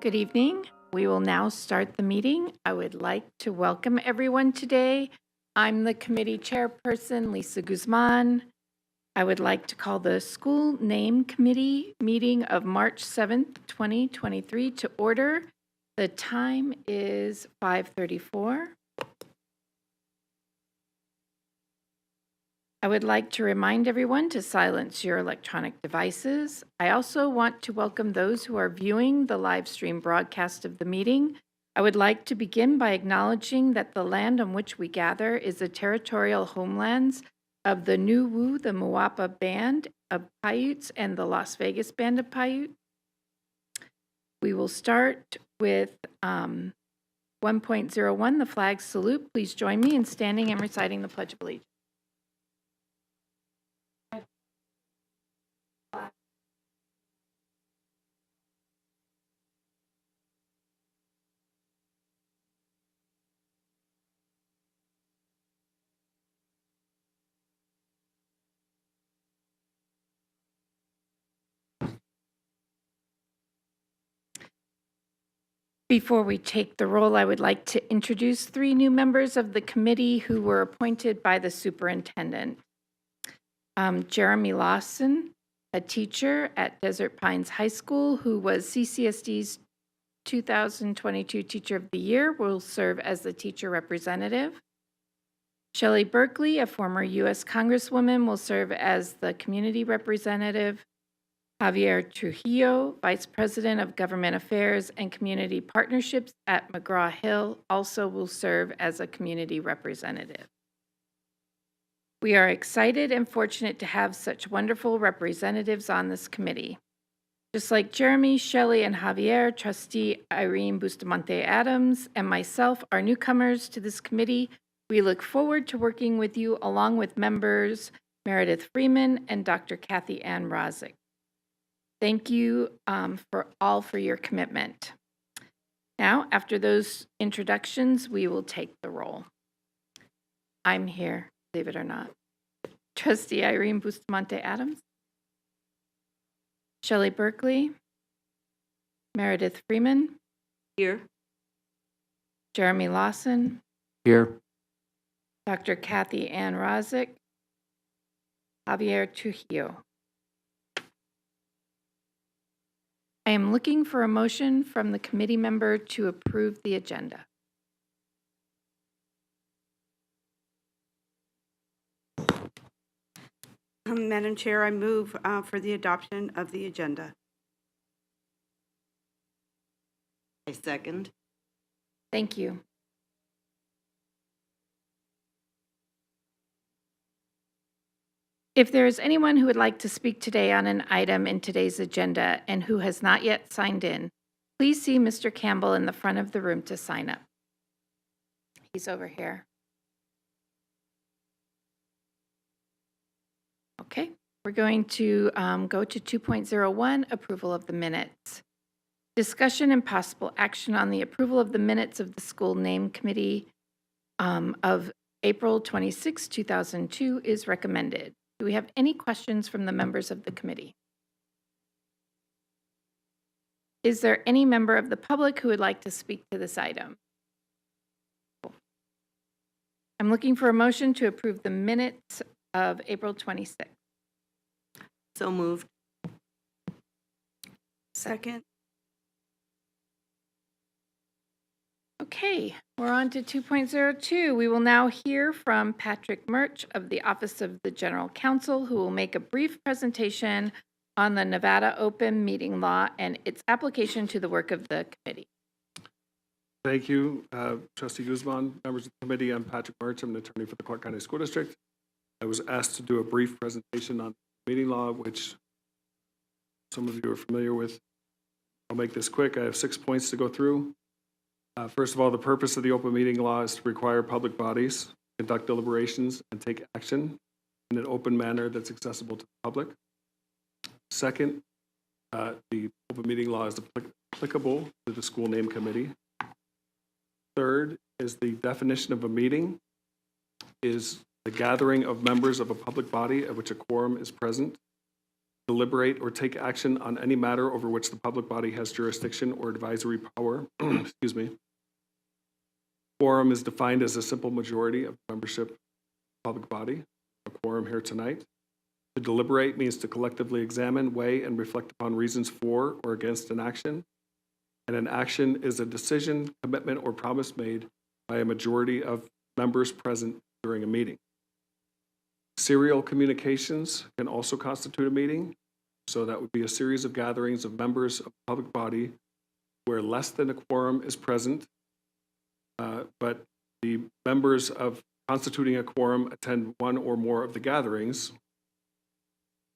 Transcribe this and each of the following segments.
Good evening. We will now start the meeting. I would like to welcome everyone today. I'm the committee chairperson, Lisa Guzman. I would like to call the school name committee meeting of March 7th, 2023 to order. The time is 5:34. I would like to remind everyone to silence your electronic devices. I also want to welcome those who are viewing the live stream broadcast of the meeting. I would like to begin by acknowledging that the land on which we gather is the territorial homelands of the Nuwu, the Muapa Band of Paiutes, and the Las Vegas Band of Paiute. We will start with 1.01, the flag salute. Please join me in standing and reciting the Pledge of Allegiance. Before we take the roll, I would like to introduce 3 new members of the committee who were appointed by the superintendent. Jeremy Lawson, a teacher at Desert Pines High School who was CCSD's 2022 Teacher of the Year, will serve as the teacher representative. Shelley Berkeley, a former U.S. Congresswoman, will serve as the community representative. Javier Trujillo, Vice President of Government Affairs and Community Partnerships at McGraw-Hill, also will serve as a community representative. We are excited and fortunate to have such wonderful representatives on this committee. Just like Jeremy, Shelley, and Javier, Trustee Irene Bustamante Adams and myself are newcomers to this committee. We look forward to working with you along with members Meredith Freeman and Dr. Kathy Ann Rozick. Thank you for your commitment. Now, after those introductions, we will take the roll. I'm here, believe it or not. Trustee Irene Bustamante Adams. Shelley Berkeley. Meredith Freeman. Here. Jeremy Lawson. Here. Dr. Kathy Ann Rozick. Javier Trujillo. I am looking for a motion from the committee member to approve the agenda. Madam Chair, I move for the adoption of the agenda. I second. Thank you. If there is anyone who would like to speak today on an item in today's agenda and who has not yet signed in, please see Mr. Campbell in the front of the room to sign up. He's over here. Okay, we're going to go to 2.01, approval of the minutes. Discussion and possible action on the approval of the minutes of the school name committee of April 26, 2002 is recommended. Do we have any questions from the members of the committee? Is there any member of the public who would like to speak to this item? I'm looking for a motion to approve the minutes of April 26th. So moved. Second. Okay, we're on to 2.02. We will now hear from Patrick Murch of the Office of the General Counsel, who will make a brief presentation on the Nevada Open Meeting Law and its application to the work of the committee. Thank you, Trustee Guzman, members of the committee. I'm Patrick Murch. I'm an attorney for the Clark County School District. I was asked to do a brief presentation on meeting law, which some of you are familiar with. I'll make this quick. I have 6 points to go through. First of all, the purpose of the open meeting law is to require public bodies to conduct deliberations and take action in an open manner that's accessible to the public. Second, the open meeting law is applicable to the school name committee. Third is the definition of a meeting is the gathering of members of a public body at which a quorum is present. deliberate or take action on any matter over which the public body has jurisdiction or advisory power. Excuse me. Quorum is defined as a simple majority of membership of the public body. A quorum here tonight. To deliberate means to collectively examine, weigh, and reflect upon reasons for or against an action. And an action is a decision, commitment, or promise made by a majority of members present during a meeting. Serial communications can also constitute a meeting. So that would be a series of gatherings of members of the public body where less than a quorum is present, but the members of constituting a quorum attend one or more of the gatherings,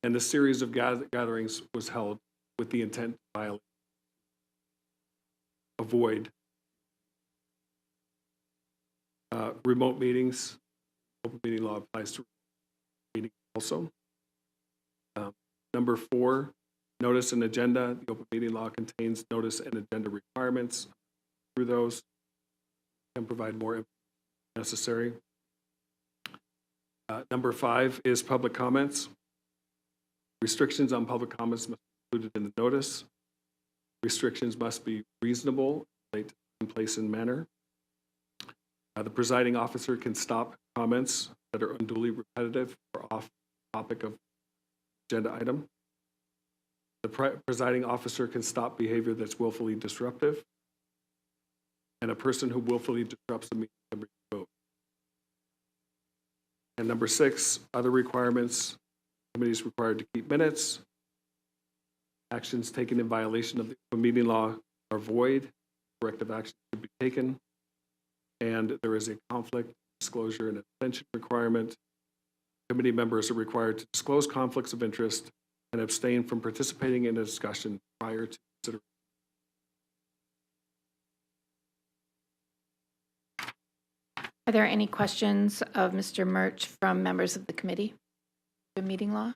and the series of gatherings was held with the intent to avoid remote meetings. Open meeting law applies to meetings also. Number 4, notice and agenda. The open meeting law contains notice and agenda requirements. Through those, can provide more information if necessary. Number 5 is public comments. Restrictions on public comments must be included in the notice. Restrictions must be reasonable, relate to time, place, and manner. The presiding officer can stop comments that are unduly repetitive or off topic of agenda item. The presiding officer can stop behavior that's willfully disruptive. And a person who willfully disrupts the meeting can be revoked. And number 6, other requirements. Committee is required to keep minutes. Actions taken in violation of the open meeting law are void. Corrective action should be taken. And there is a conflict, disclosure, and abstention requirement. Committee members are required to disclose conflicts of interest and abstain from participating in a discussion prior to consideration. Are there any questions of Mr. Murch from members of the committee? The meeting law?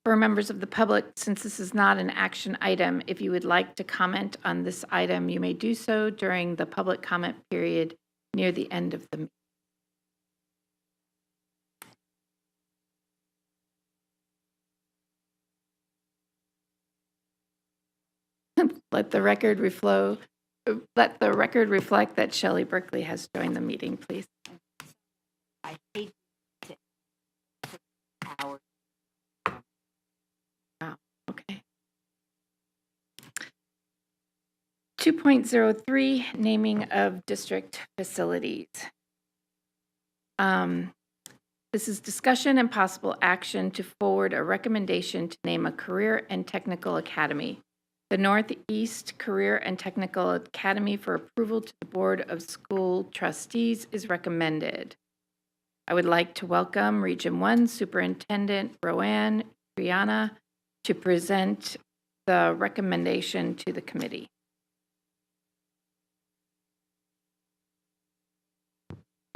For members of the public, since this is not an action item, if you would like to comment on this item, you may do so during the public comment period near the end of the meeting. Let the record reflect that Shelley Berkeley has joined the meeting, please. I hate to hours. Wow, okay. 2.03, naming of district facilities. This is discussion and possible action to forward a recommendation to name a career and technical academy. The Northeast Career and Technical Academy for approval to the Board of School Trustees is recommended. I would like to welcome Region 1 Superintendent Roanne Triana to present the recommendation to the committee.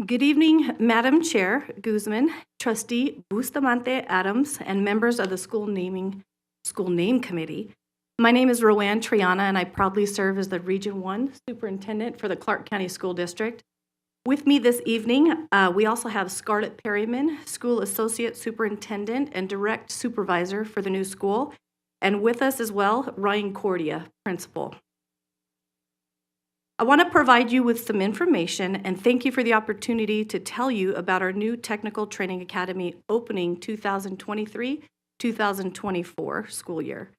Good evening, Madam Chair Guzman, Trustee Bustamante Adams, and members of the School Name Committee. My name is Roanne Triana, and I proudly serve as the Region 1 Superintendent for the Clark County School District. With me this evening, we also have Scarlett Perryman, School Associate Superintendent and Direct Supervisor for the new school, and with us as well, Ryan Cordia, Principal. I want to provide you with some information and thank you for the opportunity to tell you about our new Technical Training Academy opening 2023-2024 school year.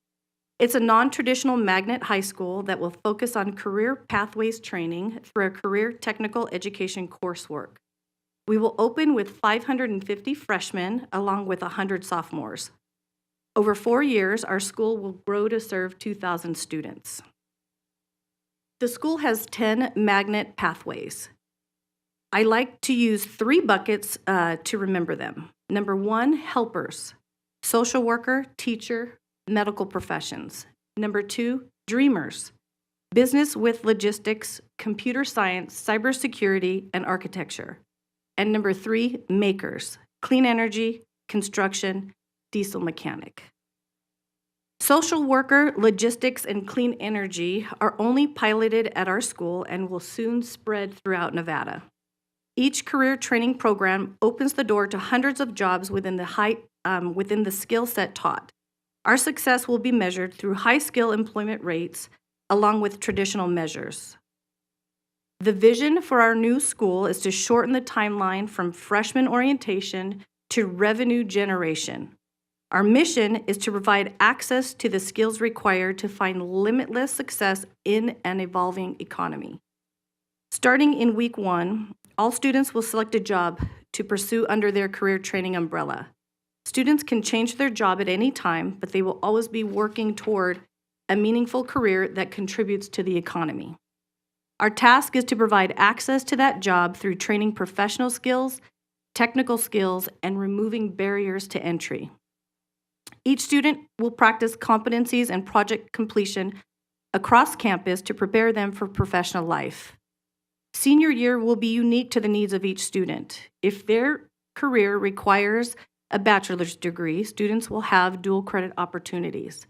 It's a non-traditional magnet high school that will focus on career pathways training through a career technical education coursework. We will open with 550 freshmen along with 100 sophomores. Over 4 years, our school will grow to serve 2,000 students. The school has 10 magnet pathways. I like to use 3 buckets to remember them. Number 1, helpers, social worker, teacher, medical professions. Number 2, dreamers, business with logistics, computer science, cybersecurity, and architecture. And number 3, makers, clean energy, construction, diesel mechanic. Social worker, logistics, and clean energy are only piloted at our school and will soon spread throughout Nevada. Each career training program opens the door to hundreds of jobs within the skill set taught. Our success will be measured through high skill employment rates along with traditional measures. The vision for our new school is to shorten the timeline from freshman orientation to revenue generation. Our mission is to provide access to the skills required to find limitless success in an evolving economy. Starting in week 1, all students will select a job to pursue under their career training umbrella. Students can change their job at any time, but they will always be working toward a meaningful career that contributes to the economy. Our task is to provide access to that job through training professional skills, technical skills, and removing barriers to entry. Each student will practice competencies and project completion across campus to prepare them for professional life. Senior year will be unique to the needs of each student. If their career requires a bachelor's degree, students will have dual credit opportunities.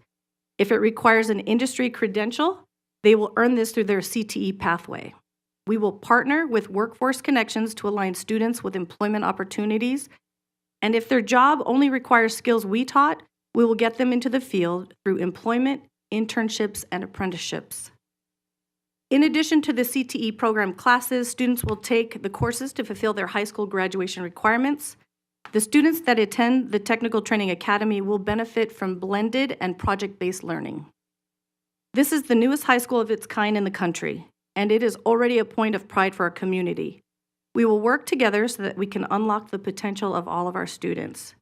If it requires an industry credential, they will earn this through their CTE pathway. We will partner with Workforce Connections to align students with employment opportunities. And if their job only requires skills we taught, we will get them into the field through employment, internships, and apprenticeships. In addition to the CTE program classes, students will take the courses to fulfill their high school graduation requirements. The students that attend the Technical Training Academy will benefit from blended and project-based learning. This is the newest high school of its kind in the country, and it is already a point of pride for our community. We will work together so that we can unlock the potential of all of our students.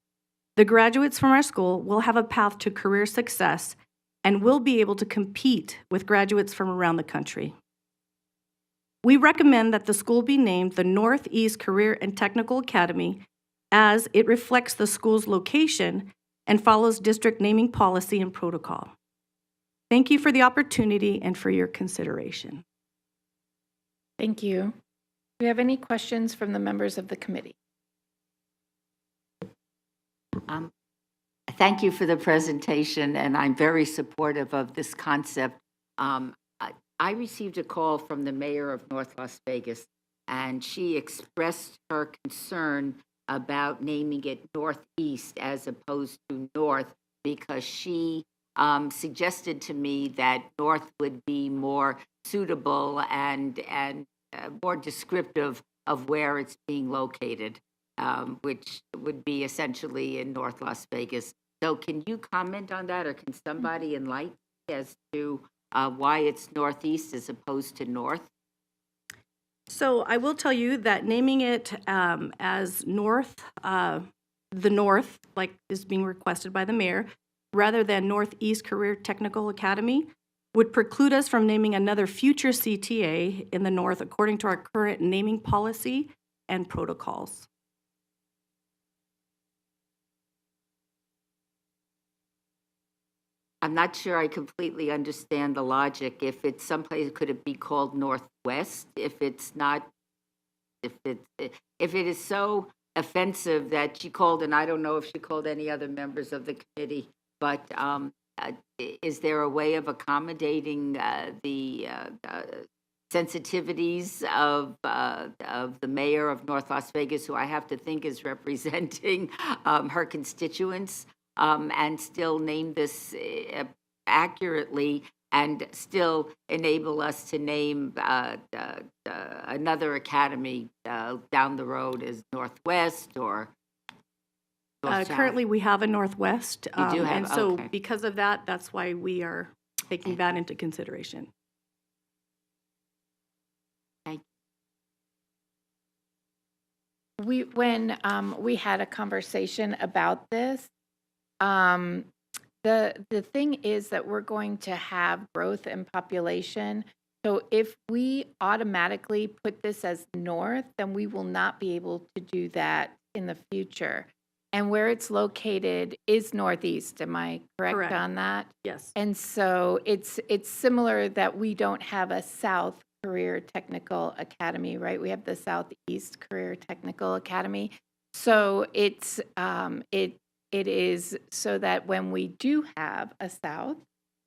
The graduates from our school will have a path to career success and will be able to compete with graduates from around the country. We recommend that the school be named the Northeast Career and Technical Academy as it reflects the school's location and follows district naming policy and protocol. Thank you for the opportunity and for your consideration. Thank you. Do we have any questions from the members of the committee? Thank you for the presentation, and I'm very supportive of this concept. I received a call from the mayor of North Las Vegas, and she expressed her concern about naming it Northeast as opposed to North, because she suggested to me that North would be more suitable and more descriptive of where it's being located, which would be essentially in North Las Vegas. So can you comment on that, or can somebody enlighten me as to why it's Northeast as opposed to North? So I will tell you that naming it as North, the North, like is being requested by the mayor, rather than Northeast Career Technical Academy, would preclude us from naming another future CTA in the North according to our current naming policy and protocols. I'm not sure I completely understand the logic. If it's someplace, could it be called Northwest? If it's not, if it is so offensive that she called, and I don't know if she called any other members of the committee, but is there a way of accommodating the sensitivities of the mayor of North Las Vegas, who I have to think is representing her constituents? And still name this accurately and still enable us to name another academy down the road as Northwest or North South? Currently, we have a Northwest. You do have, and so okay. because of that, that's why we are taking that into consideration. When we had a conversation about this, the thing is that we're going to have growth in population. So if we automatically put this as north, then we will not be able to do that in the future. And where it's located is northeast. Am I correct on that? Yes. And so it's similar that we don't have a South Career Technical Academy, right? We have the Southeast Career Technical Academy. So it is so that when we do have a South,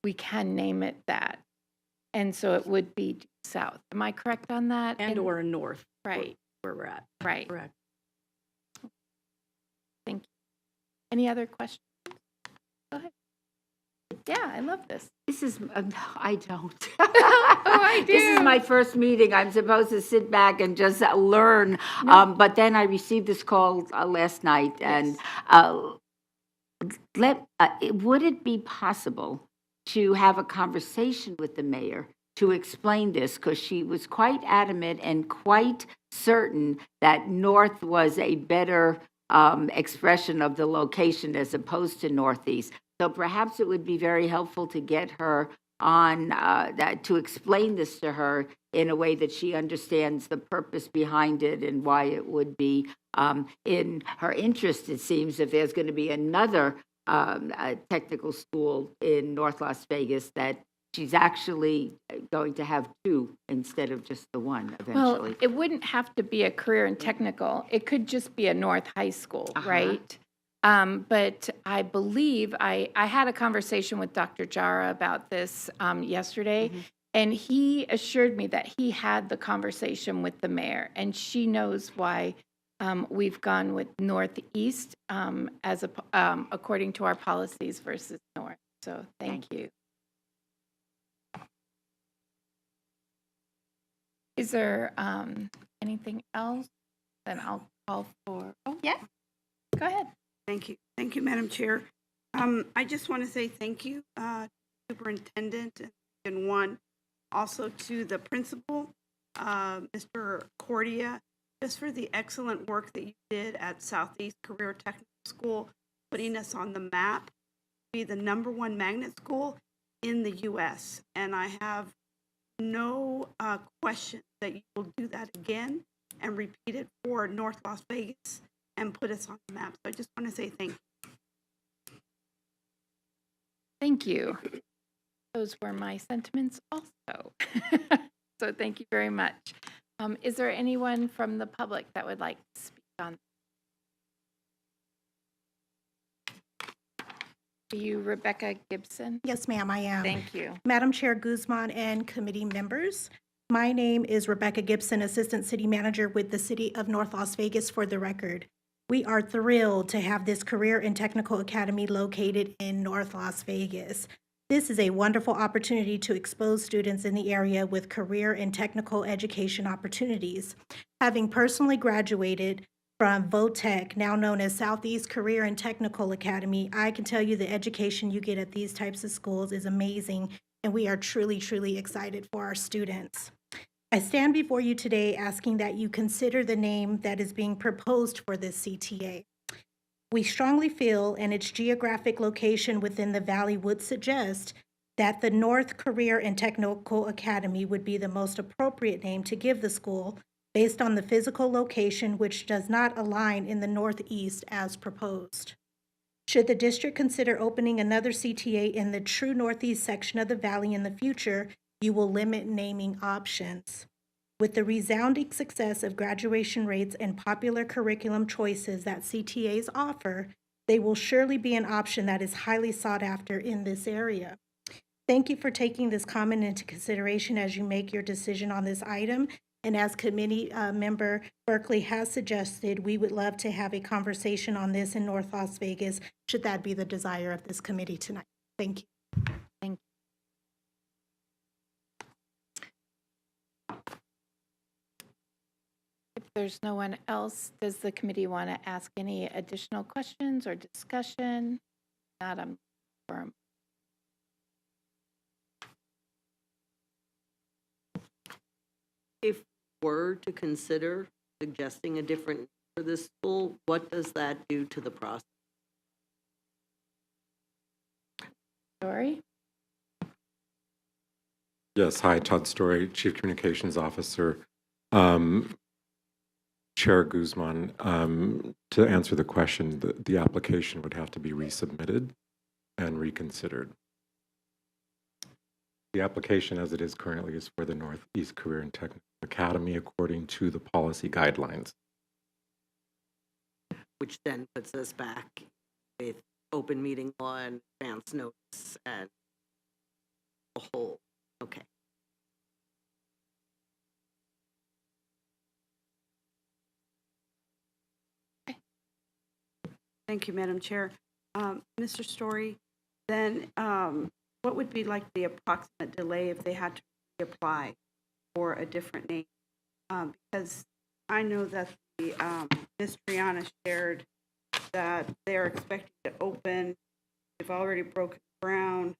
we can name it that. And so it would be South. Am I correct on that? And or a North. Right. where we're at. Right. Correct. Thank you. Any other questions? Go ahead. Yeah, I love this. This is, I don't. I This is do. my first meeting. I'm supposed to sit back and just learn. But then I received this call last night, and would it be possible to have a conversation with the mayor to explain this? Because she was quite adamant and quite certain that north was a better expression of the location as opposed to northeast. So perhaps it would be very helpful to get her on that, to explain this to her in a way that she understands the purpose behind it and why it would be in her interest, it seems, if there's going to be another technical school in North Las Vegas, that she's actually going to have two instead of just the one Well, eventually. it wouldn't have to be a career and technical. It could just be a North High School, right? But I believe I had a conversation with Dr. Jara about this yesterday, and he assured me that he had the conversation with the mayor, and she knows why we've gone with Northeast as according to our policies versus North. So thank you. Is there anything else? Then I'll call for, oh, yeah, go ahead. Thank you. Thank you, Madam Chair. I just want to say thank you, Superintendent and one, also to the principal, Mr. Cordia, just for the excellent work that you did at Southeast Career Technical School, putting us on the map to be the #1 magnet school in the U.S. And I have no question that you will do that again and repeat it for North Las Vegas and put us on the map. So I just want to say thank you. Thank you. Those were my sentiments also. So thank you very much. Is there anyone from the public that would like to speak on? Are you Rebecca Gibson? Yes, ma'am, I am. Thank you. Madam Chair Guzman and committee members, my name is Rebecca Gibson, Assistant City Manager with the City of North Las Vegas, for the record. We are thrilled to have this Career and Technical Academy located in North Las Vegas. This is a wonderful opportunity to expose students in the area with career and technical education opportunities. Having personally graduated from VOTEC, now known as Southeast Career and Technical Academy, I can tell you the education you get at these types of schools is amazing, and we are truly, truly excited for our students. I stand before you today asking that you consider the name that is being proposed for this CTA. We strongly feel, and its geographic location within the Valley would suggest, that the North Career and Technical Academy would be the most appropriate name to give the school based on the physical location, which does not align in the Northeast as proposed. Should the district consider opening another CTA in the true Northeast section of the Valley in the future, you will limit naming options. With the resounding success of graduation rates and popular curriculum choices that CTAs offer, they will surely be an option that is highly sought after in this area. Thank you for taking this comment into consideration as you make your decision on this item. And as committee member Berkeley has suggested, we would love to have a conversation on this in North Las Vegas, should that be the desire of this committee tonight. Thank you. Thank you. If there's no one else, does the committee want to ask any additional questions or discussion? Not, I'm firm. If were to consider suggesting a different name for this school, what does that do to the process? Story? Yes, hi, Todd Story, Chief Communications Officer. Chair Guzman, to answer the question, the application would have to be resubmitted and reconsidered. The application as it is currently is for the Northeast Career and Technical Academy according to the policy guidelines. Which then puts us back with open meeting law and advance notice and the whole, okay. Thank you, Madam Chair. Mr. Story, then what would be like the approximate delay if they had to reapply for a different name? Because I know that Ms. Triana shared that they're expecting to open, they've already broken ground,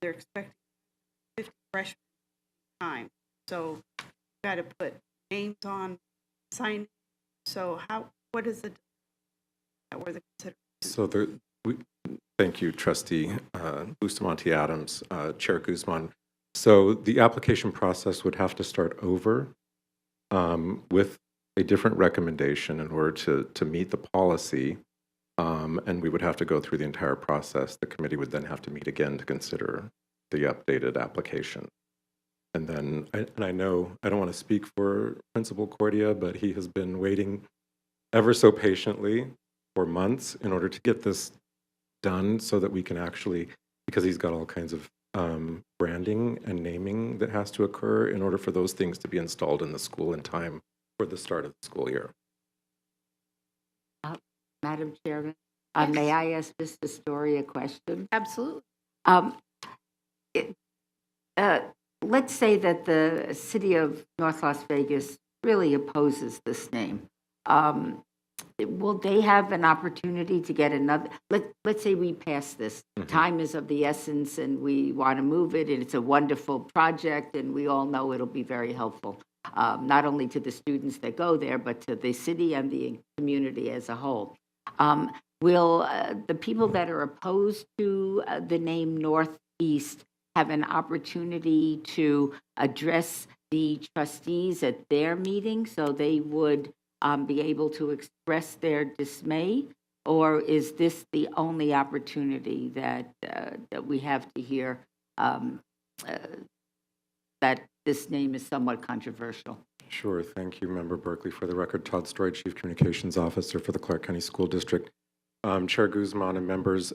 they're expecting 50 freshmen time. So you got to put names on, sign. So what is the, that were the considerations? So thank you, Trustee Bustamante Adams, Chair Guzman. So the application process would have to start over with a different recommendation in order to meet the policy, and we would have to go through the entire process. The committee would then have to meet again to consider the updated application. And then, I know I don't want to speak for Principal Cordia, but he has been waiting ever so patiently for months in order to get this done so that we can actually, because he's got all kinds of branding and naming that has to occur in order for those things to be installed in the school in time for the start of the school year. Madam Chairman, Yes. may I ask Mr. Story a question? Absolutely. Let's say that the city of North Las Vegas really opposes this name. Will they have an opportunity to get another? Let's say we pass this. Time is of the essence, and we want to move it, and it's a wonderful project, and we all know it'll be very helpful, not only to the students that go there, but to the city and the community as a whole. Will the people that are opposed to the name Northeast have an opportunity to address the trustees at their meeting so they would be able to express their dismay? Or is this the only opportunity that we have to hear that this name is somewhat controversial? Sure. Thank you, Member Berkeley. For the record, Todd Story, Chief Communications Officer for the Clark County School District. Chair Guzman and members,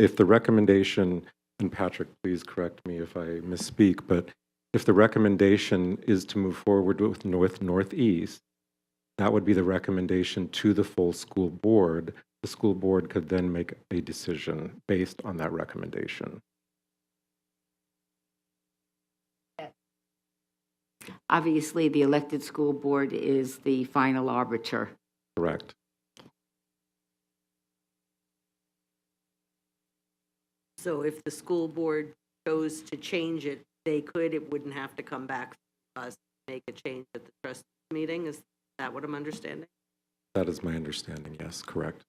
if the recommendation, and Patrick, please correct me if I misspeak, but if the recommendation is to move forward with Northeast, that would be the recommendation to the full school board. The school board could then make a decision based on that recommendation. Obviously, the elected school board is the final arbiter. Correct. So if the school board chose to change it, they could, it wouldn't have to come back to us to make a change at the trustee meeting? Is that what I'm understanding? That is my understanding, yes, correct.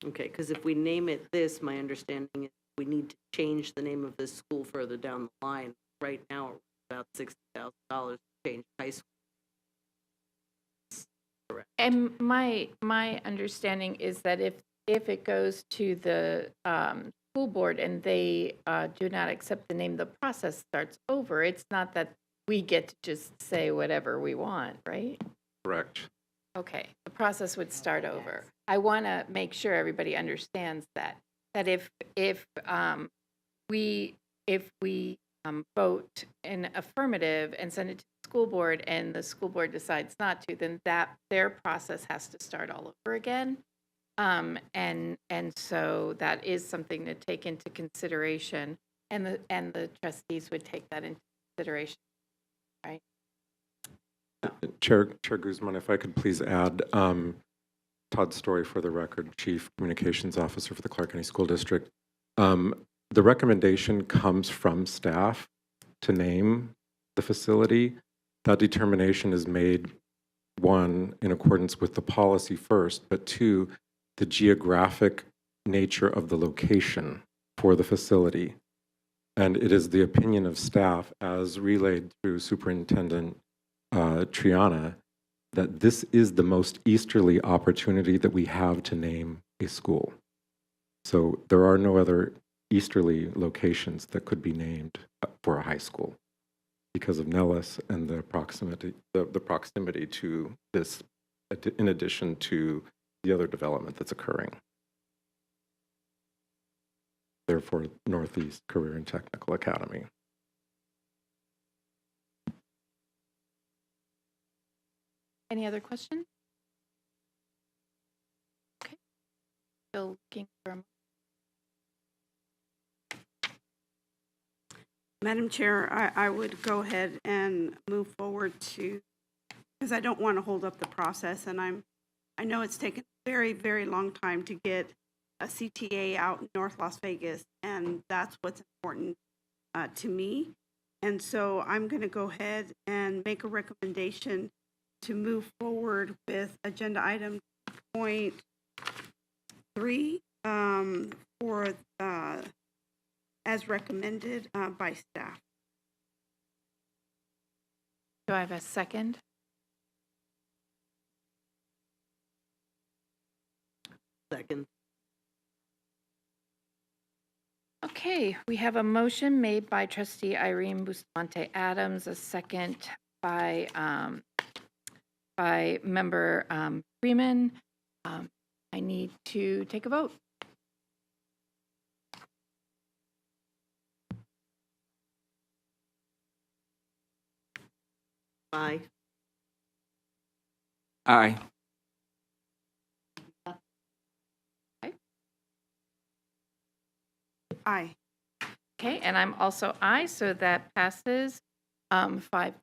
Okay, because if we name it this, my understanding is we need to change the name of this school further down the line. Right now, it's about $60,000 to change high school. Correct. And my understanding is that if it goes to the school board and they do not accept the name, the process starts over. It's not that we get to just say whatever we want, right? Correct. Okay, the process would start over. I want to make sure everybody understands that if we vote in affirmative and send it to the school board and the school board decides not to, then their process has to start all over again. And so that is something to take into consideration, and the trustees would take that into consideration, right? Chair Guzman, if I could please add, Todd Story for the record, Chief Communications Officer for the Clark County School District. The recommendation comes from staff to name the facility. That determination is made, one, in accordance with the policy first, but two, the geographic nature of the location for the facility. And it is the opinion of staff, as relayed through Superintendent Triana, that this is the most easterly opportunity that we have to name a school. So there are no other easterly locations that could be named for a high school because of Nellis and the proximity to this, in addition to the other development that's occurring. Therefore, Northeast Career and Technical Academy. Any other questions? still looking for. Madam Chair, I would go ahead and move forward to, because I don't want to hold up the process, and I know it's taken a very, very long time to get a CTA out in North Las Vegas, and that's what's important to me. And so I'm going to go ahead and make a recommendation to move forward with agenda item point 3 for as recommended by staff. Do I have a second? Second. Okay, we have a motion made by trustee Irene Bustamante Adams, a second by member Freeman. I need to take a vote. Aye. Aye. Aye. Okay, and I'm also aye, so that passes 5-0.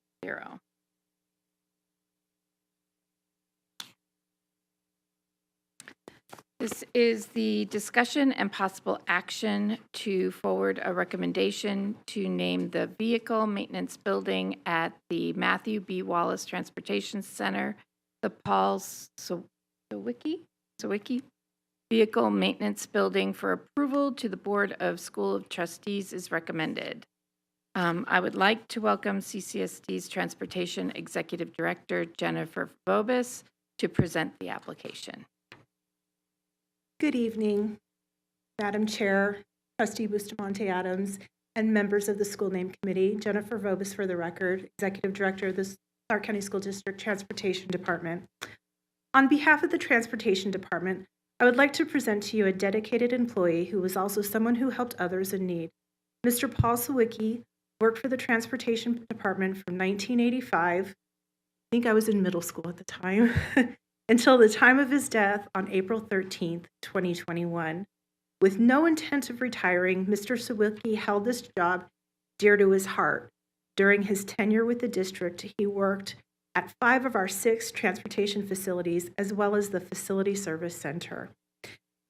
This is the discussion and possible action to forward a recommendation to name the vehicle maintenance building at the Matthew B. Wallace Transportation Center, the Paul Sawicki Vehicle Maintenance Building for approval to the Board of School of Trustees is recommended. I would like to welcome CCSD's Transportation Executive Director, Jennifer Vobis, to present the application. Good evening, Madam Chair, Trustee Bustamante Adams, and members of the School Name Committee. Jennifer Vobis for the record, Executive Director of the Clark County School District Transportation Department. On behalf of the Transportation Department, I would like to present to you a dedicated employee who was also someone who helped others in need. Mr. Paul Sawicki worked for the Transportation Department from 1985, I think I was in middle school at the time, until the time of his death on April 13th, 2021. With no intent of retiring, Mr. Sawicki held this job dear to his heart. During his tenure with the district, he worked at 5 of our 6 transportation facilities, as well as the Facility Service Center.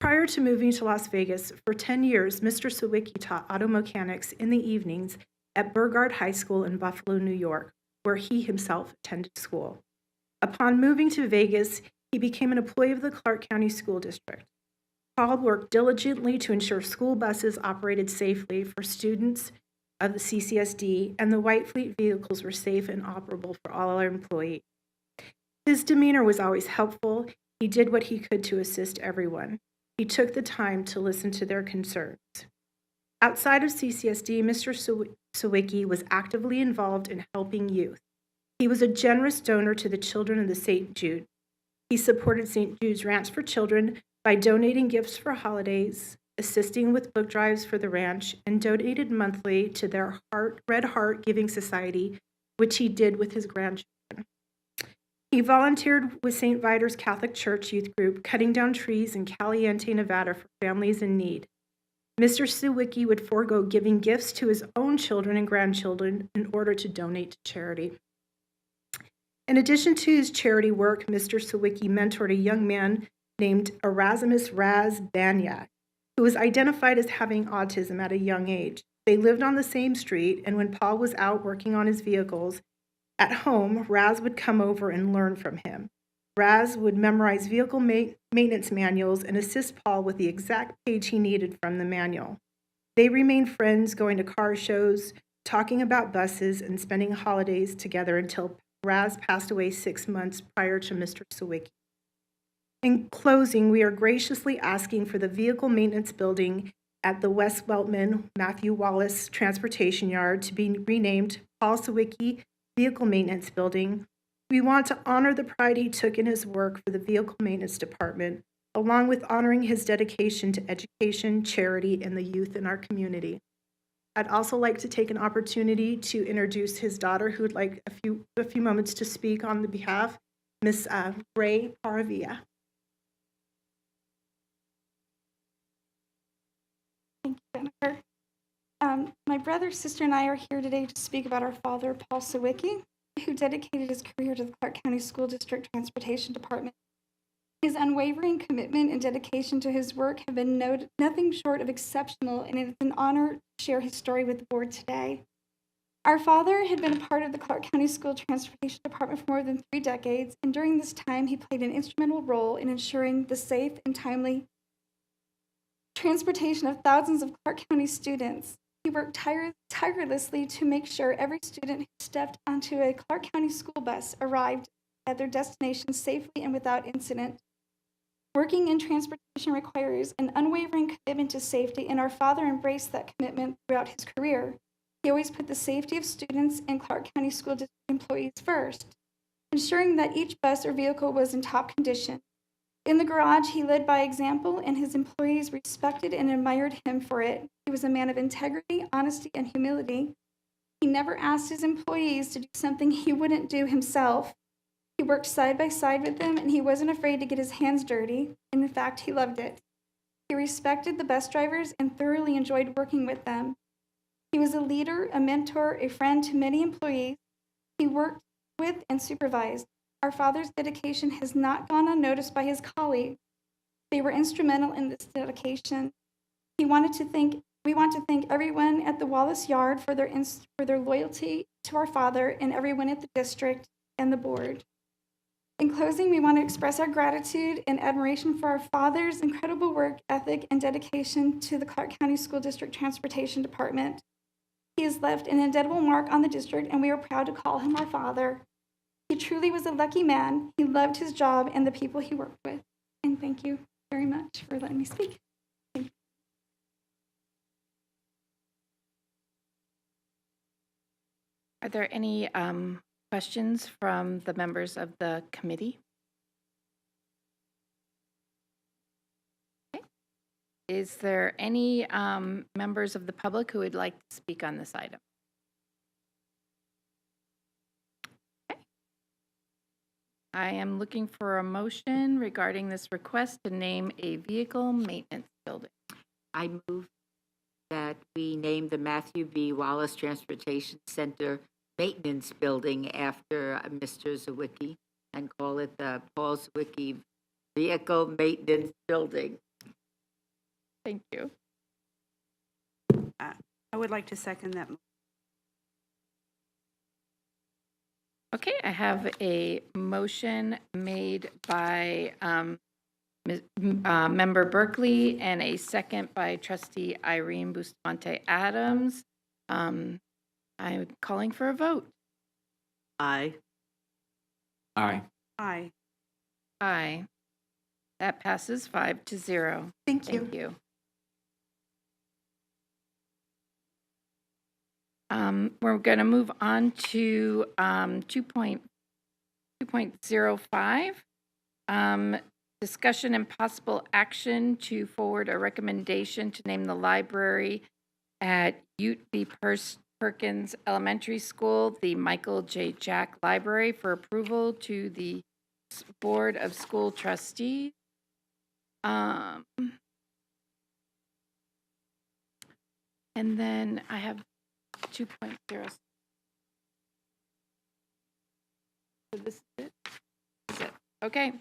Prior to moving to Las Vegas, for 10 years, Mr. Sawicki taught auto mechanics in the evenings at Burgard High School in Buffalo, New York, where he himself attended school. Upon moving to Vegas, he became an employee of the Clark County School District. Paul worked diligently to ensure school buses operated safely for students of the CCSD, and the White Fleet vehicles were safe and operable for all our employees. His demeanor was always helpful. He did what he could to assist everyone. He took the time to listen to their concerns. Outside of CCSD, Mr. Sawicki was actively involved in helping youth. He was a generous donor to the children of the St. Jude. He supported St. Jude's Ranch for Children by donating gifts for holidays, assisting with book drives for the ranch, and donated monthly to their Red Heart Giving Society, which he did with his grandchildren. He volunteered with St. Vitus Catholic Church Youth Group, cutting down trees in Caliente, Nevada for families in need. Mr. Sawicki would forego giving gifts to his own children and grandchildren in order to donate to charity. In addition to his charity work, Mr. Sawicki mentored a young man named Erasmus Raz Banya, who was identified as having autism at a young age. They lived on the same street, and when Paul was out working on his vehicles at home, Raz would come over and learn from him. Raz would memorize vehicle maintenance manuals and assist Paul with the exact page he needed from the manual. They remained friends, going to car shows, talking about buses, and spending holidays together until Raz passed away 6 months prior to Mr. Sawicki. In closing, we are graciously asking for the vehicle maintenance building at the West Weltman Matthew Wallace Transportation Yard to be renamed Paul Sawicki Vehicle Maintenance Building. We want to honor the pride he took in his work for the Vehicle Maintenance Department, along with honoring his dedication to education, charity, and the youth in our community. I'd also like to take an opportunity to introduce his daughter, who would like a few moments to speak on the behalf, Miss Ray Paravia. Jennifer. My brother, sister, and I are here today to speak about our father, Paul Sawicki, who dedicated his career to the Clark County School District Transportation Department. His unwavering commitment and dedication to his work have been nothing short of exceptional, and it's an honor to share his story with the board today. Our father had been a part of the Clark County School Transportation Department for more than 3 decades, and during this time, he played an instrumental role in ensuring the safe and timely transportation of thousands of Clark County students. He worked tirelessly to make sure every student who stepped onto a Clark County school bus arrived at their destination safely and without incident. Working in transportation requires an unwavering commitment to safety, and our father embraced that commitment throughout his career. He always put the safety of students and Clark County School District employees first, ensuring that each bus or vehicle was in top condition. In the garage, he led by example, and his employees respected and admired him for it. He was a man of integrity, honesty, and humility. He never asked his employees to do something he wouldn't do himself. He worked side by side with them, and he wasn't afraid to get his hands dirty. And in fact, he loved it. He respected the bus drivers and thoroughly enjoyed working with them. He was a leader, a mentor, a friend to many employees he worked with and supervised. Our father's dedication has not gone unnoticed by his colleagues. They were instrumental in this dedication. We want to thank everyone at the Wallace Yard for their loyalty to our father, and everyone at the district and the board. In closing, we want to express our gratitude and admiration for our father's incredible work ethic and dedication to the Clark County School District Transportation Department. He has left an indelible mark on the district, and we are proud to call him our father. He truly was a lucky man. He loved his job and the people he worked with. And thank you very much for letting me speak. Are there any questions from the members of the committee? Okay. Is there any members of the public who would like to speak on this item? Okay. I am looking for a motion regarding this request to name a vehicle maintenance building. I move that we name the Matthew B. Wallace Transportation Center Maintenance Building after Mr. Zawicki and call it the Paul Zawicki Vehicle Maintenance Building. Thank you. I would like to second that. Okay, I have a motion made by Member Berkeley and a second by Trustee Irene Bustamante Adams. I'm calling for a vote. Aye. Aye. Aye. Aye. That passes 5-0. Thank you. Thank you. We're going to move on to 2.05. Discussion and possible action to forward a recommendation to name the library at Ute B. Perkins Elementary School, the Michael J. Jack Library, for approval to the Board of School Trustees. And then I have 2.0. So this is it? This is it. Okay.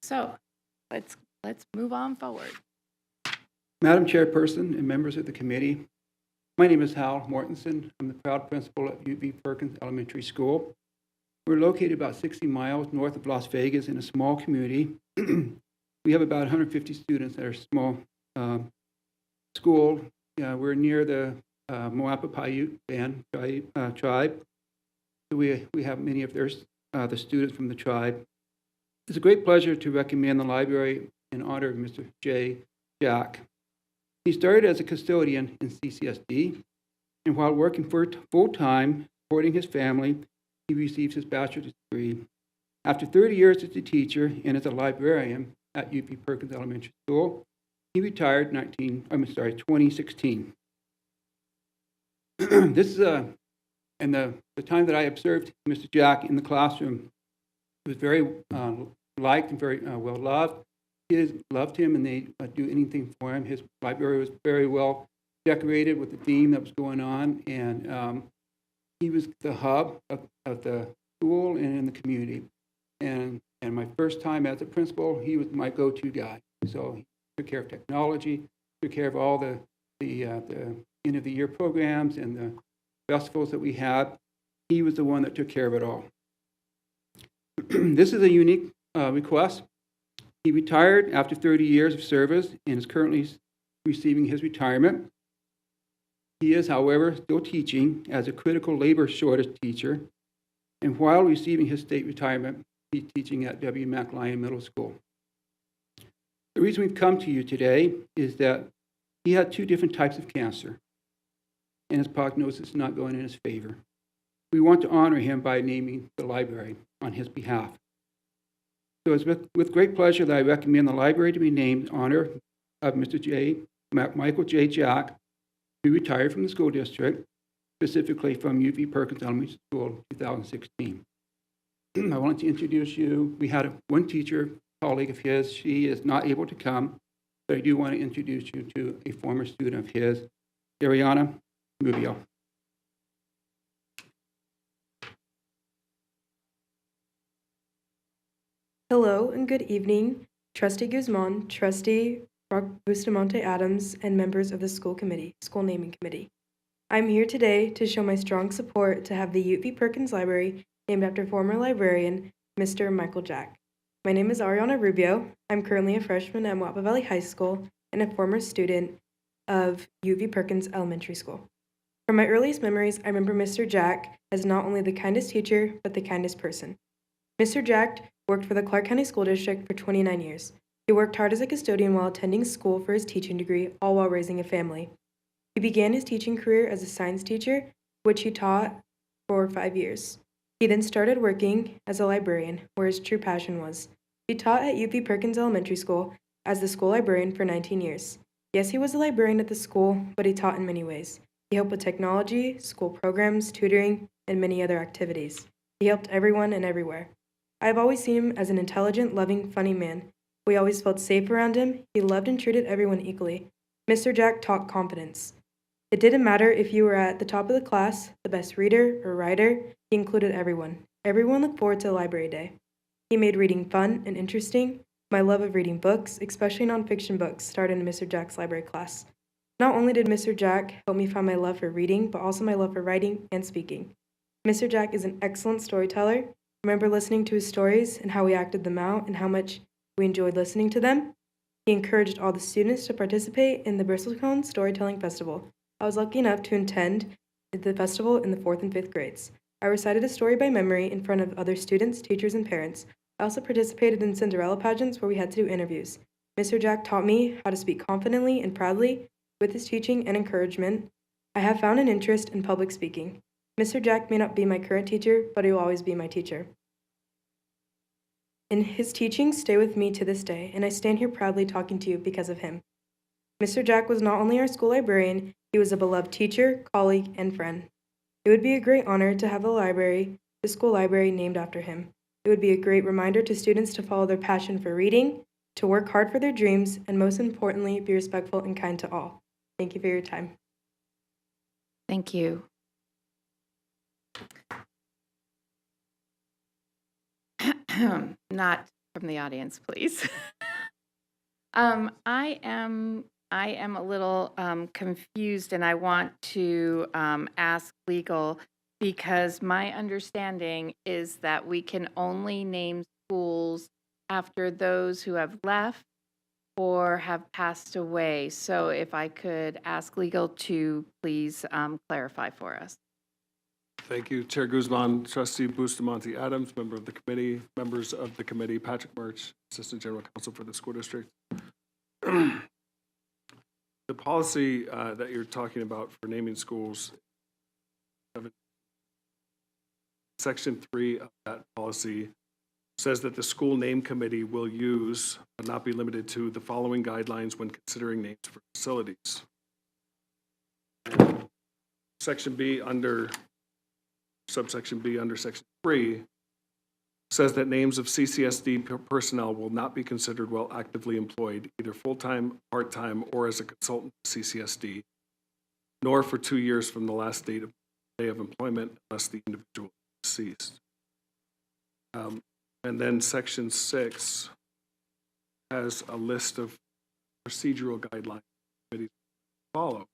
So let's move on forward. Madam Chairperson and members of the committee, my name is Hal Mortensen. I'm the proud principal at UB Perkins Elementary School. We're located about 60 miles north of Las Vegas in a small community. We have about 150 students at our small school. We're near the Moapa Paiute Band tribe. So we have many of the students from the tribe. It's a great pleasure to recommend the library in honor of Mr. J. Jack. He started as a custodian in CCSD, and while working full-time, supporting his family, he received his bachelor's degree. After 30 years as a teacher and as a librarian at UP Perkins Elementary School, he retired 2016. This is and the time that I observed Mr. Jack in the classroom, he was very liked and very well loved. Kids loved him, and they do anything for him. His library was very well decorated with the theme that was going on, and he was the hub of the school and in the community. And my first time as a principal, he was my go-to guy. So he took care of technology, took care of all the end of the year programs and the festivals that we had. He was the one that took care of it all. This is a unique request. He retired after 30 years of service and is currently receiving his retirement. He is, however, still teaching as a critical labor shortage teacher, and while receiving his state retirement, he's teaching at W. Mac Lyon Middle School. The reason we've come to you today is that he had 2 different types of cancer, and his prognosis is not going in his favor. We want to honor him by naming the library on his behalf. So it's with great pleasure that I recommend the library to be named in honor of Michael J. Jack, who retired from the school district, specifically from UV Perkins Elementary School in 2016. I wanted to introduce you. We had one teacher, colleague of his. She is not able to come, but I do want to introduce you to a former student of his, Ariana Rubio. Hello and good evening, Trustee Guzman, Trustee Bustamante Adams, and members of the school naming committee. I'm here today to show my strong support to have the Ute V. Perkins Library named after former librarian, Mr. Michael Jack. My name is Ariana Rubio. I'm currently a freshman at Moapa Valley High School and a former student of Ute V. Perkins Elementary School. From my earliest memories, I remember Mr. Jack as not only the kindest teacher, but the kindest person. Mr. Jack worked for the Clark County School District for 29 years. He worked hard as a custodian while attending school for his teaching degree, all while raising a family. He began his teaching career as a science teacher, which he taught for 5 years. He then started working as a librarian, where his true passion was. He taught at UP Perkins Elementary School as the school librarian for 19 years. Yes, he was a librarian at the school, but he taught in many ways. He helped with technology, school programs, tutoring, and many other activities. He helped everyone and everywhere. I have always seen him as an intelligent, loving, funny man. We always felt safe around him. He loved and treated everyone equally. Mr. Jack taught confidence. It didn't matter if you were at the top of the class, the best reader or writer, he included everyone. Everyone looked forward to Library Day. He made reading fun and interesting. My love of reading books, especially nonfiction books, started in Mr. Jack's library class. Not only did Mr. Jack help me find my love for reading, but also my love for writing and speaking. Mr. Jack is an excellent storyteller. I remember listening to his stories and how he acted them out and how much we enjoyed listening to them. He encouraged all the students to participate in the Bristlecone Storytelling Festival. I was lucky enough to attend the festival in the 4th and 5th grades. I recited a story by memory in front of other students, teachers, and parents. I also participated in Cinderella pageants where we had to do interviews. Mr. Jack taught me how to speak confidently and proudly. With his teaching and encouragement, I have found an interest in public speaking. Mr. Jack may not be my current teacher, but he will always be my teacher. And his teachings stay with me to this day, and I stand here proudly talking to you because of him. Mr. Jack was not only our school librarian, he was a beloved teacher, colleague, and friend. It would be a great honor to have the school library named after him. It would be a great reminder to students to follow their passion for reading, to work hard for their dreams, and most importantly, be respectful and kind to all. Thank you for your time. Thank you. Not from the audience, please. I am a little confused, and I want to ask legal, because my understanding is that we can only name schools after those who have left or have passed away. So if I could ask legal to please clarify for us. Thank you, Chair Guzman, Trustee Bustamante Adams, member of the committee, members of the committee, Patrick Murch, Assistant General Counsel for the school district. The policy that you're talking about for naming schools, Section 3 of that policy says that the school name committee will use, but not be limited to, the following guidelines when considering names for facilities. Section B under subsection B under section 3 says that names of CCSD personnel will not be considered while actively employed, either full-time, part-time, or as a consultant to CCSD. nor for 2 years from the last day of employment unless the individual is deceased. And then section 6 has a list of procedural guidelines committees follow.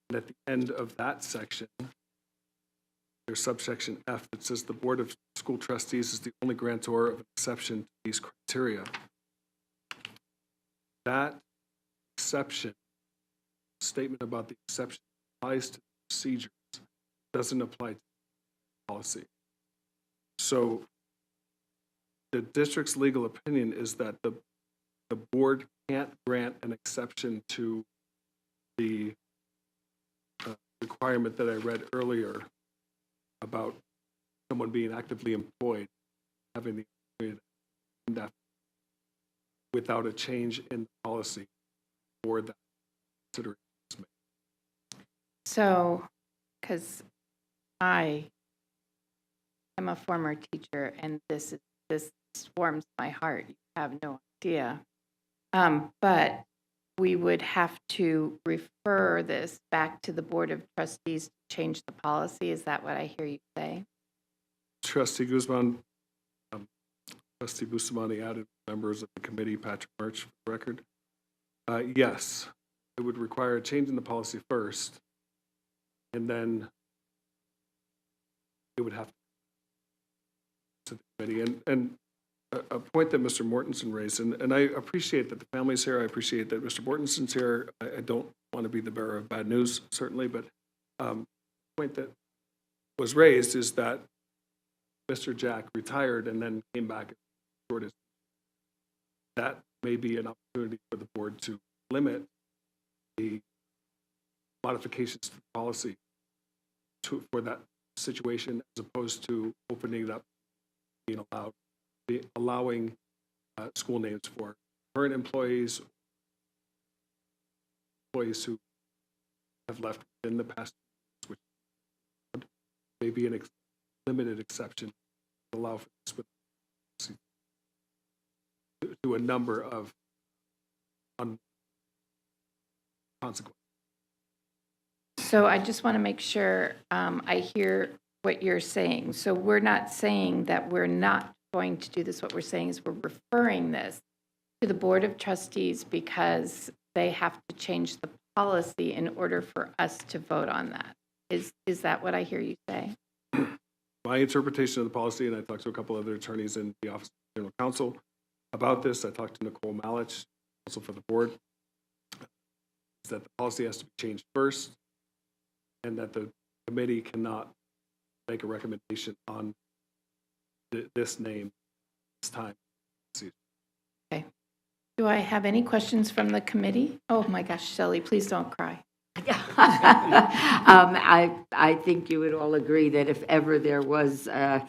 And at the end of that section, there's subsection F that says the Board of School Trustees is the only grantor of an exception to these criteria. That exception, statement about the exception applies to procedures, doesn't apply to policy. So the district's legal opinion is that the board can't grant an exception to the requirement that I read earlier about someone being actively employed, having the opportunity to without a change in the policy for that consideration is made. So, because I am a former teacher, and this warms my heart. You have no idea. But we would have to refer this back to the Board of Trustees to change the policy. Is that what I hear you say? Trustee Guzman, Trustee Bustamante added members of the committee, Patrick Murch, for the record. Yes, it would require a change in the policy first, and then it would have to the committee. And a point that Mr. Mortensen raised, and I appreciate that the family's here. I appreciate that Mr. Mortensen's here. I don't want to be the bearer of bad news, certainly, but the point that was raised is that Mr. Jack retired and then came back as short as that may be an opportunity for the board to limit the modifications to the policy for that situation, as opposed to opening it up, allowing school names for current employees who have left within the past, which may be a limited exception to allow for this with to a number of consequences. So I just want to make sure I hear what you're saying. So we're not saying that we're not going to do this. What we're saying is we're referring this to the Board of Trustees because they have to change the policy in order for us to vote on that. Is that what I hear you say? My interpretation of the policy, and I talked to a couple other attorneys in the Office of General Counsel about this. I talked to Nicole Malich, also for the board, is that the policy has to be changed first, and that the committee cannot make a recommendation on this name this time. Okay. Do I have any questions from the committee? Oh my gosh, Shelley, please don't cry. I think you would all agree that if ever there was a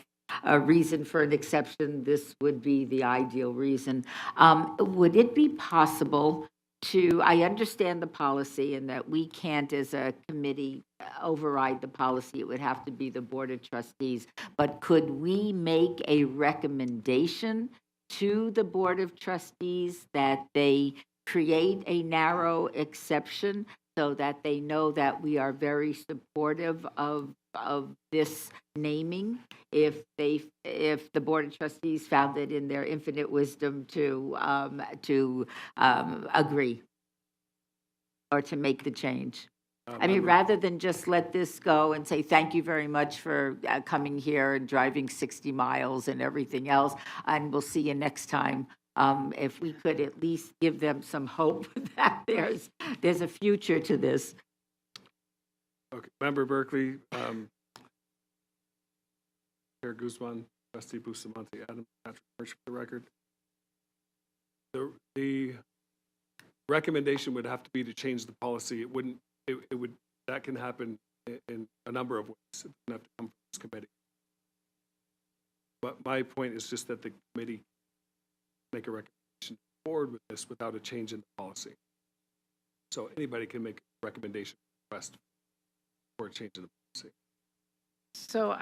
reason for an exception, this would be the ideal reason. Would it be possible to, I understand the policy and that we can't as a committee override the policy, it would have to be the Board of Trustees, but could we make a recommendation to the Board of Trustees that they create a narrow exception so that they know that we are very supportive of this naming if the Board of Trustees found it in their infinite wisdom to agree or to make the change? I mean, rather than just let this go and say, thank you very much for coming here and driving 60 miles and everything else, and we'll see you next time. If we could at least give them some hope that there's a future to this. Okay, Member Berkeley, Chair Guzman, Trustee Bustamante, Adams, Patrick Murch for the record. The recommendation would have to be to change the policy. It wouldn't. It would. That can happen in a number of ways. It doesn't have to come from this committee. But my point is just that the committee make a recommendation forward with this without a change in the policy. So anybody can make a recommendation request for a change in the policy. So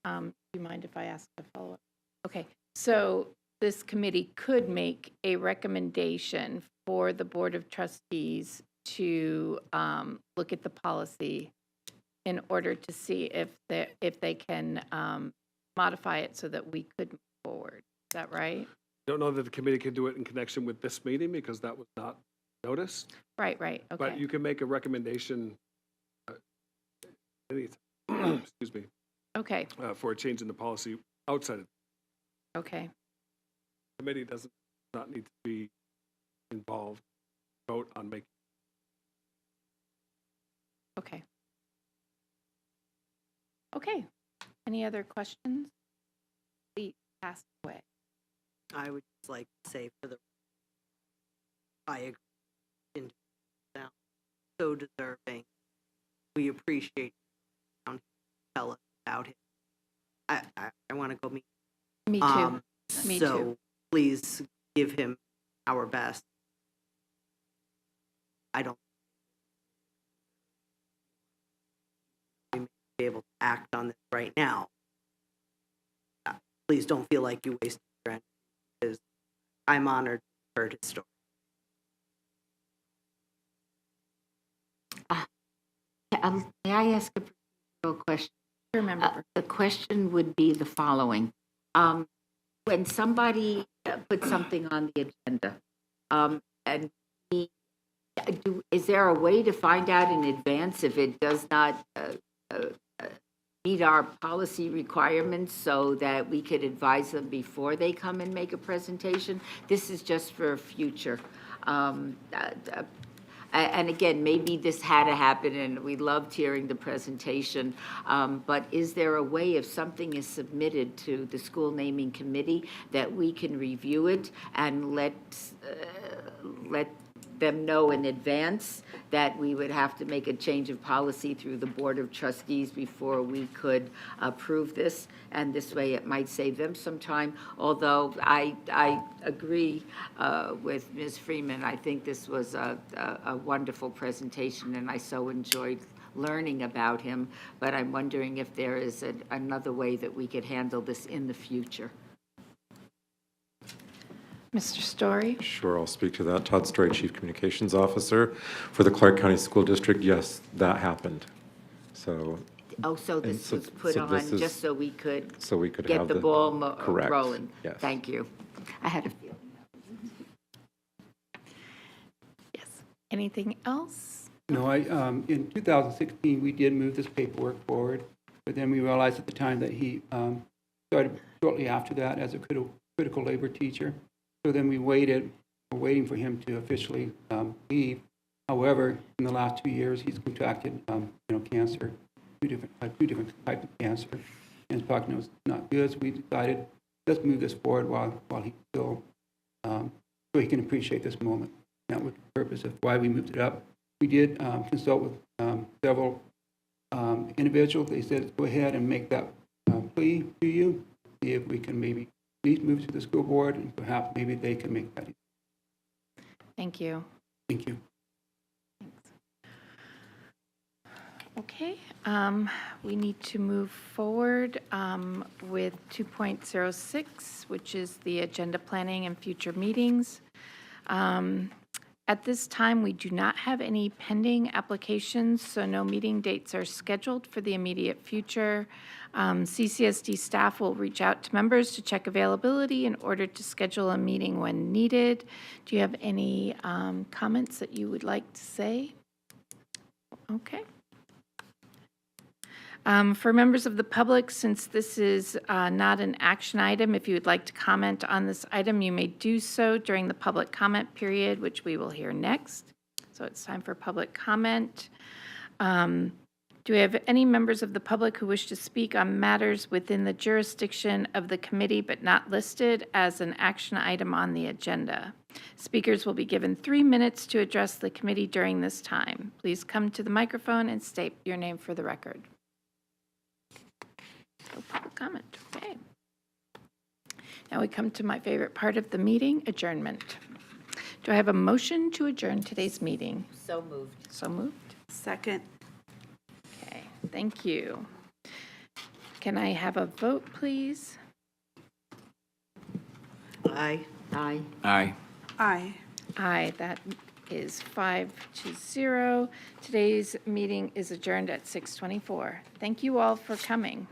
do you mind if I ask a follow-up? Okay, so this committee could make a recommendation for the Board of Trustees to look at the policy in order to see if they can modify it so that we could move forward. Is that right? I don't know that the committee can do it in connection with this meeting because that was not noticed, Right, but okay. you can make a recommendation anytime, excuse me, Okay, for a change in the policy outside of okay, the committee does not need to be involved, vote on making. okay. Okay, any other questions? Please pass away. I would just like to say for the, I agree, in sound so deserving. We appreciate you tell us about him. I want to go meet. Me too. Me so too. please give him our best. I don't. We may be able to act on this right now. Please don't feel like you wasted your energy, because I'm honored to heard his story. May I ask a procedural question? Remember, The question would be the following. When somebody puts something on the agenda, and is there a way to find out in advance if it does not meet our policy requirements so that we could advise them before they come and make a presentation? This is just for future. And again, maybe this had to happen, and we loved hearing the presentation, but is there a way, if something is submitted to the school naming committee, that we can review it and let them know in advance that we would have to make a change of policy through the Board of Trustees before we could approve this? And this way it might save them some time, although I agree with Ms. Freeman. I think this was a wonderful presentation, and I so enjoyed learning about him, but I'm wondering if there is another way that we could handle this in the future. Mr. Story? Sure, I'll speak to that. Todd Story, Chief Communications Officer for the Clark County School District. Yes, that happened. So Oh, so this so- was put so on this is- just so we could so we could get have the ball correct. rolling? Yes. Thank you. I had a feeling. Yes. Anything else? No, in 2016, we did move this paperwork forward, but then we realized at the time that he started shortly after that as a critical labor teacher. So then we waited, we're waiting for him to officially leave. However, in the last 2 years, he's contracted, cancer, two different types of cancer, and his prognosis is not good. So we decided, let's move this forward while he's still, so he can appreciate this moment. That was the purpose of why we moved it up. We did consult with several individuals. They said, go ahead and make that plea to you, see if we can maybe at least move to the school board, and perhaps maybe they can make that. Thank you. Thank you. Okay, we need to move forward with 2.06, which is the agenda planning and future meetings. At this time, we do not have any pending applications, so no meeting dates are scheduled for the immediate future. CCSD staff will reach out to members to check availability in order to schedule a meeting when needed. Do you have any comments that you would like to say? Okay. For members of the public, since this is not an action item, if you would like to comment on this item, you may do so during the public comment period, which we will hear next. So it's time for public comment. Do we have any members of the public who wish to speak on matters within the jurisdiction of the committee but not listed as an action item on the agenda? Speakers will be given 3 minutes to address the committee during this time. Please come to the microphone and state your name for the record. No public comment. Okay. Now we come to my favorite part of the meeting, adjournment. Do I have a motion to adjourn today's meeting? So moved. So moved. Second. Okay, thank you. Can I have a vote, please? Aye. Aye. Aye. Aye. Aye, that is 5-0. Today's meeting is adjourned at 6:24. Thank you all for coming.